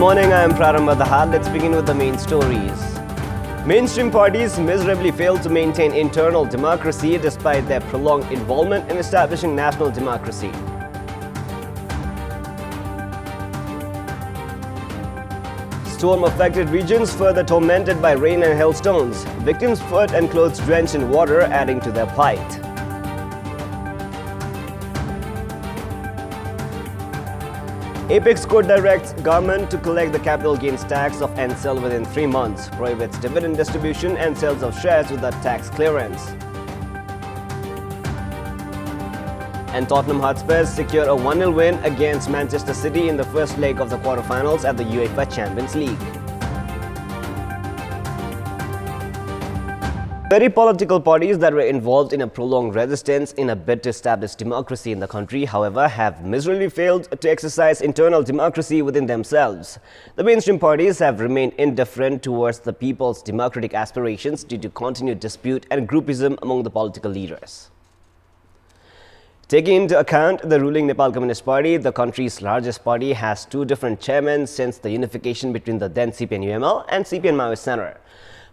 morning, I am Prarambha Dahal. Let's begin with the main stories. Mainstream parties miserably failed to maintain internal democracy despite their prolonged involvement in establishing national democracy. Storm-affected regions further tormented by rain and hailstones. Victims' foot and clothes drenched in water, adding to their plight. Apex Court directs government to collect the capital gains tax of NCL within 3 months, prohibits dividend distribution and sales of shares without tax clearance. And Tottenham Hotspur secure a 1-0 win against Manchester City in the first leg of the quarter-finals at the UEFA Champions League. Very political parties that were involved in a prolonged resistance in a bid to establish democracy in the country, however, have miserably failed to exercise internal democracy within themselves. The mainstream parties have remained indifferent towards the people's democratic aspirations due to continued dispute and groupism among the political leaders. Taking into account the ruling Nepal Communist Party, the country's largest party has 2 different chairmen since the unification between the then CPN-UML and CPN-Maoist Center.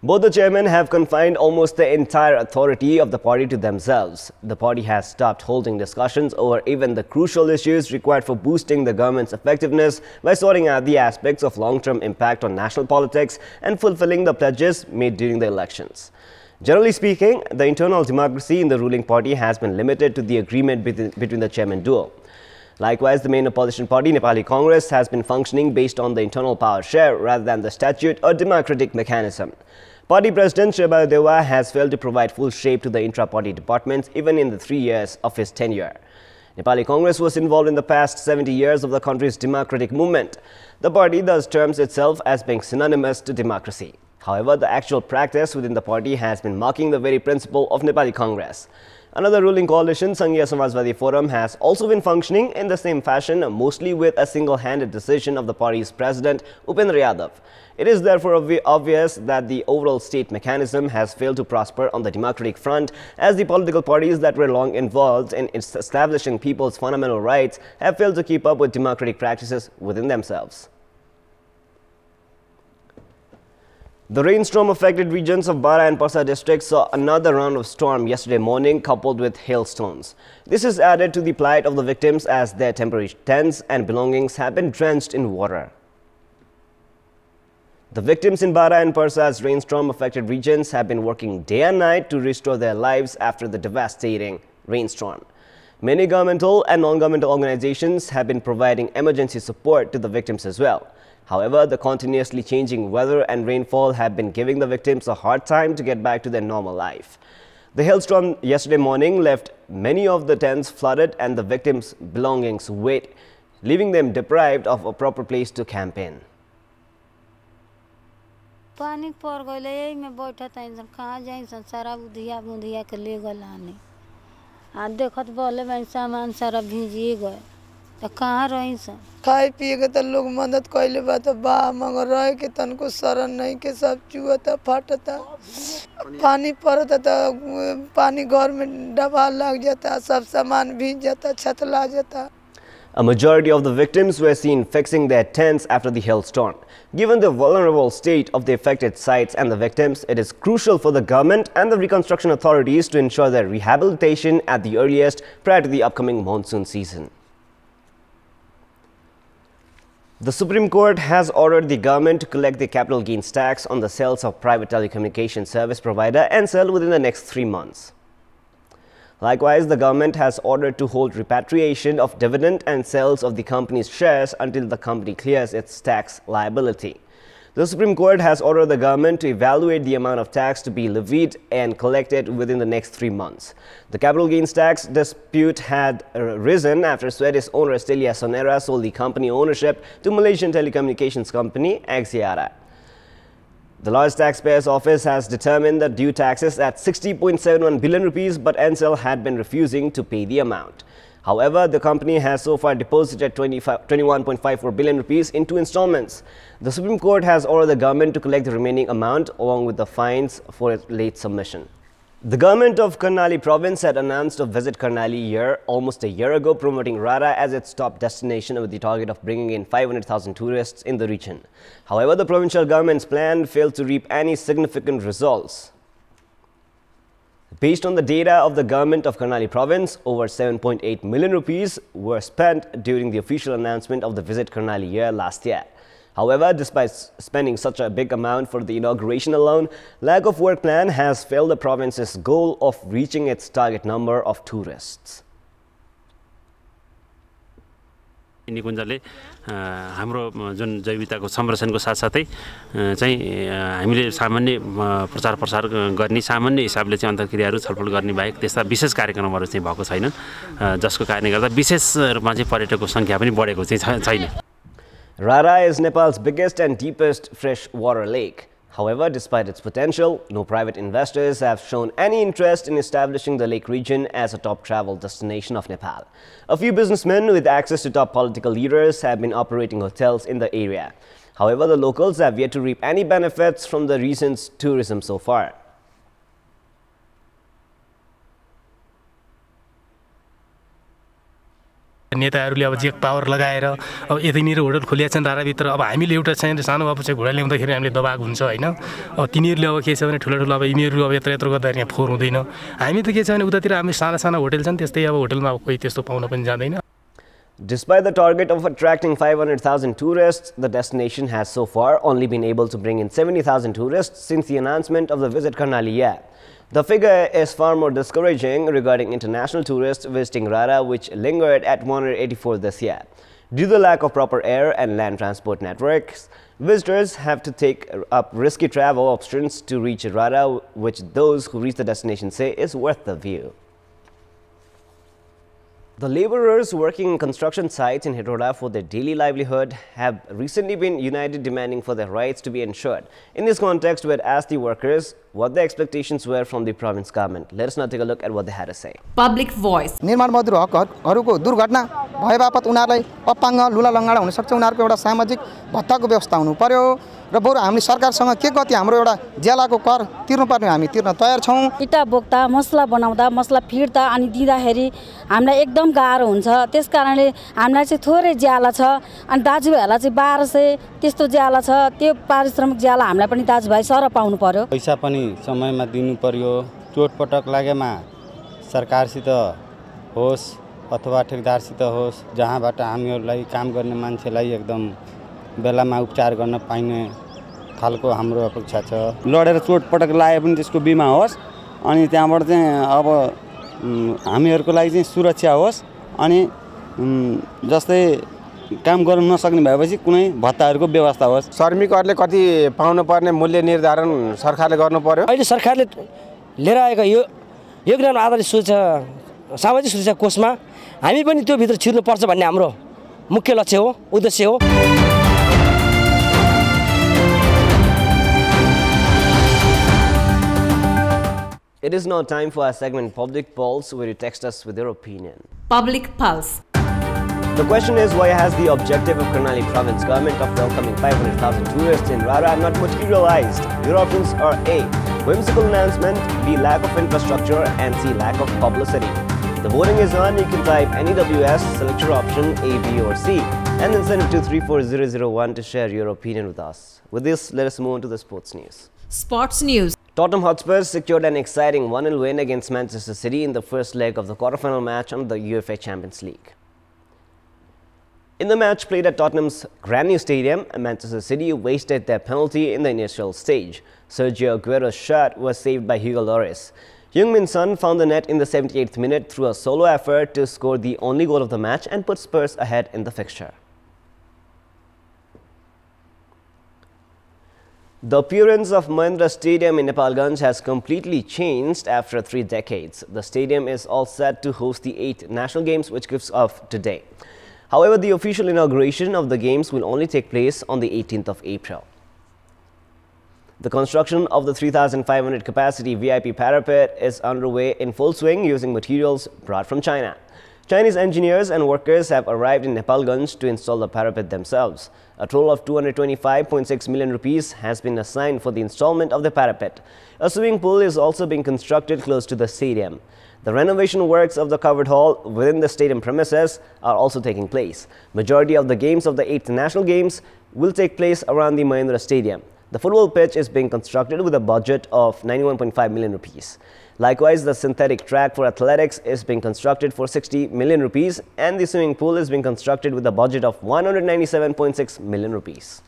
Both the chairmen have confined almost the entire authority of the party to themselves. The party has stopped holding discussions over even the crucial issues required for boosting the government's effectiveness by sorting out the aspects of long-term impact on national politics and fulfilling the pledges made during the elections. Generally speaking, the internal democracy in the ruling party has been limited to the agreement between the chairman duo. Likewise, the main opposition party, Nepali Congress, has been functioning based on the internal power share rather than the statute or democratic mechanism. Party President Sherbhadar Deuba has failed to provide full shape to the intra-party departments even in the 3 years of his tenure. Nepali Congress was involved in the past 70 years of the country's democratic movement. The party thus terms itself as being synonymous to democracy. However, the actual practice within the party has been mocking the very principle of Nepali Congress. Another ruling coalition, Sanghiya Samajwadi Forum, has also been functioning in the same fashion, mostly with a single-handed decision of the party's president, Upendra Yadav. It is therefore obvious that the overall state mechanism has failed to prosper on the democratic front, as the political parties that were long involved in establishing people's fundamental rights have failed to keep up with democratic practices within themselves. The rainstorm-affected regions of Bara and Parsa districts saw another round of storm yesterday morning, coupled with hailstones. This is added to the plight of the victims as their temporary tents and belongings have been drenched in water. The victims in Bara and Parsa's rainstorm-affected regions have been working day and night to restore their lives after the devastating rainstorm. Many governmental and non-governmental organizations have been providing emergency support to the victims as well. However, the continuously changing weather and rainfall have been giving the victims a hard time to get back to their normal life. The hailstorm yesterday morning left many of the tents flooded and the victims' belongings wet, leaving them deprived of a proper place to camp in. पानी पर गले यही में बैठा था इंसान कहाँ जाए इंसान सारा बुधिया बुधिया के ले गए लाने आ देखत बोले मैं सामान सारा भीजी गए तो कहाँ रही सन खाए पिए के तो लोग मदद कइले बा तो बा मगर रहे के तनको शरण नहीं के सब चुअता फाटता पानी पड़ता तो पानी घर में डबा लग जाता सब सामान भीग जाता छत ला जाता. A majority of the victims were seen fixing their tents after the hailstorm. Given the vulnerable state of the affected sites and the victims, it is crucial for the government and the reconstruction authorities to ensure their rehabilitation at the earliest prior to the upcoming monsoon season. The Supreme Court has ordered the government to collect the capital gains tax on the sales of private telecommunication service provider NCL within the next 3 months. Likewise, the government has ordered to hold repatriation of dividend and sales of the company's shares until the company clears its tax liability. The Supreme Court has ordered the government to evaluate the amount of tax to be levied and collected within the next 3 months. The capital gains tax dispute had risen after Swedish owner Telia Sonera sold the company ownership to Malaysian telecommunications company Axiata. The largest taxpayer's office has determined the due taxes at 60.71 billion rupees, but NCL had been refusing to pay the amount. However, the company has so far deposited 21.54 billion rupees in 2 installments. The Supreme Court has ordered the government to collect the remaining amount along with the fines for its late submission. The government of Karnali province had announced a Visit Karnali year almost a year ago, promoting Rara as its top destination with the target of bringing in 500,000 tourists in the region. However, the provincial government's plan failed to reap any significant results. Based on the data of the government of Karnali province, over 7.8 million rupees were spent during the official announcement of the Visit Karnali year last year. However, despite spending such a big amount for the inauguration alone, lack of work plan has failed the province's goal of reaching its target number of tourists. निकुञ्जले हाम्रो जुन जैविकताको संरक्षणको साथसाथै चाहिँ हामीले सामान्य प्रचार प्रसार गर्ने सामान्य हिसाबले चाहिँ अन्तर्क्रियाहरू छलफल गर्ने बाहेक त्यस्ता विशेष कार्यक्रमहरू चाहिँ भएको छैन जसको कारणले गर्दा विशेष रूपमा चाहिँ पर्यटकको संख्या पनि बढेको चाहिँ छैन. Rara is Nepal's biggest and deepest freshwater lake. However, despite its potential, no private investors have shown any interest in establishing the lake region as a top travel destination of Nepal. A few businessmen with access to top political leaders have been operating hotels in the area. However, the locals have yet to reap any benefits from the region's tourism so far. नेताहरूले अब जे power लगाएर अब यतिनिर hotel खोलिया छन् राराभित्र अब हामीले एउटा चाहिँ सानो बाबु चाहिँ घोडा ल्याउँदाखेरि हामीले दबाएको हुन्छ हैन अब तिनीहरूले अब के छ भने ठुलो ठुलो अब यिनीहरू अब यत्र यत्र गर्दा यहाँ फोहोर हुँदैन हामी त के छ भने उतातिर हामी साना साना होटल छन् त्यस्तै अब होटलमा कोही त्यस्तो पाउन पनि जाँदैन. Despite the target of attracting 500,000 tourists, the destination has so far only been able to bring in 70,000 tourists since the announcement of the Visit Karnali year. The figure is far more discouraging regarding international tourists visiting Rara, which lingered at 184 this year. Due to the lack of proper air and land transport networks, visitors have to take up risky travel options to reach Rara, which those who reach the destination say is worth the view. The laborers working in construction sites in Hitoda for their daily livelihood have recently been united demanding for their rights to be ensured. In this context, we had asked the workers what their expectations were from the province government. Let us now take a look at what they had to say. Public voice. निर्माण मजदुर हकहरूको दुर्घटना भए बापत उनीहरुलाई अपाङ्ग लुला लंगाडा हुन सक्छ उनीहरुको एउटा सामाजिक भत्ताको व्यवस्था हुनु पर्यो र बरु हामीले सरकारसँग के गति हाम्रो एउटा ज्यालाको कर तिर्नुपर्ने हामी तिर्न तयार छौं. इटा बोक्दा मसला बनाउँदा मसला फिर्दा अनि दिँदाखेरि हामीलाई एकदम गाह्रो हुन्छ. त्यसकारणले हामीलाई चाहिँ थोरै ज्याला छ अनि दाजुभाइलाई चाहिँ 1200 त्यस्तो ज्याला छ. त्यो पारिश्रमिक ज्याला हामीलाई पनि दाजुभाइ सर पाउनु पर्यो. पैसा पनि समयमा दिनु पर्यो. चोटपटक लागेमा सरकारसित होस् अथवा ठेकदारसित होस् जहाँबाट हामीहरूलाई काम गर्ने मान्छेलाई एकदम बेलामा उपचार गर्न पाइने खालको हाम्रो अपेक्षा छ. लडेर चोटपटक लागे पनि त्यसको बिमा होस् अनि त्यहाँबाट चाहिँ अब हामीहरूको लागि चाहिँ सुरक्षा होस् अनि जस्तै काम गर्न नसक्ने भएपछि कुनै भत्ताहरूको व्यवस्था होस्. श्रमिकहरूले कति पाउनु पर्ने मूल्य निर्धारण सरकारले गर्नु पर्यो. अहिले सरकारले लिएर आएको यो योगदान आधारित सामाजिक सुरक्षा कोषमा हामी पनि त्यो भित्र छिर्नु पर्छ भन्ने हाम्रो मुख्य लक्ष्य हो उद्देश्य हो. It is now time for our segment Public Pulse, where you text us with your opinion. Public Pulse. The question is, why has the objective of Karnali province government of welcoming 500,000 tourists in Rara not materialized? Your options are A, whimsical announcement, B, lack of infrastructure, and C, lack of publicity. The voting is on. You can type NEWS, select your option A, B or C, and then send it to 34001 to share your opinion with us. With this, let us move on to the sports news. Sports news. Tottenham Hotspur secured an exciting 1-0 win against Manchester City in the first leg of the quarter-final match on the UEFA Champions League. In the match played at Tottenham's brand new stadium, Manchester City wasted their penalty in the initial stage. Sergio Aguero's shot was saved by Hugo Lloris. Heung-min Son found the net in the 78th minute through a solo effort to score the only goal of the match and put Spurs ahead in the fixture. The appearance of Mahindra Stadium in Nepalganj has completely changed after 3 decades. The stadium is all set to host the 8 national games which kicks off today. However, the official inauguration of the games will only take place on the 18th of April. The construction of the 3,500 capacity VIP parapet is underway in full swing using materials brought from China. Chinese engineers and workers have arrived in Nepalganj to install the parapet themselves. A total of 225.6 million rupees has been assigned for the installment of the parapet. A swimming pool is also being constructed close to the stadium. The renovation works of the covered hall within the stadium premises are also taking place. Majority of the games of the 8th National Games will take place around the Mahindra Stadium. The football pitch is being constructed with a budget of 91.5 million rupees. Likewise, the synthetic track for athletics is being constructed for 60 million rupees and the swimming pool is being constructed with a budget of 197.6 million rupees.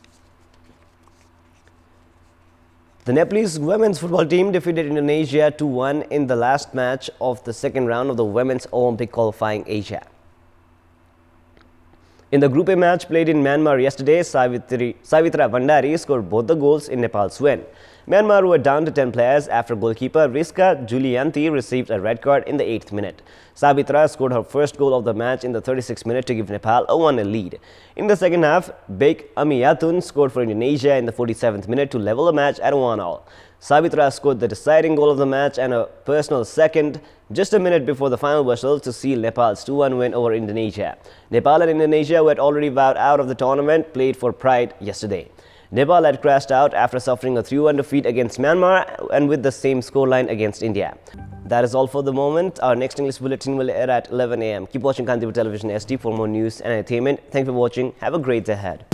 The Nepalese women's football team defeated Indonesia 2-1 in the last match of the second round of the Women's Olympic Qualifying Asia. In the Group A match played in Myanmar yesterday, Savitra Bhandari scored both the goals in Nepal's win. Myanmar were down to 10 players after goalkeeper Rizka Julianti received a red card in the 8th minute. Savitra scored her first goal of the match in the 36th minute to give Nepal a 1-0 lead. In the second half, Bek Amiyatun scored for Indonesia in the 47th minute to level the match at 1-1. Savitra scored the deciding goal of the match and a personal second just a minute before the final whistle to seal Nepal's 2-1 win over Indonesia. Nepal and Indonesia, who had already bowed out of the tournament, played for pride yesterday. Nepal had crashed out after suffering a 3-1 defeat against Myanmar and with the same scoreline against India. That is all for the moment. Our next English bulletin will air at 11 a.m. Keep watching Kantipur Television SD for more news and entertainment. Thank you for watching. Have a great day ahead.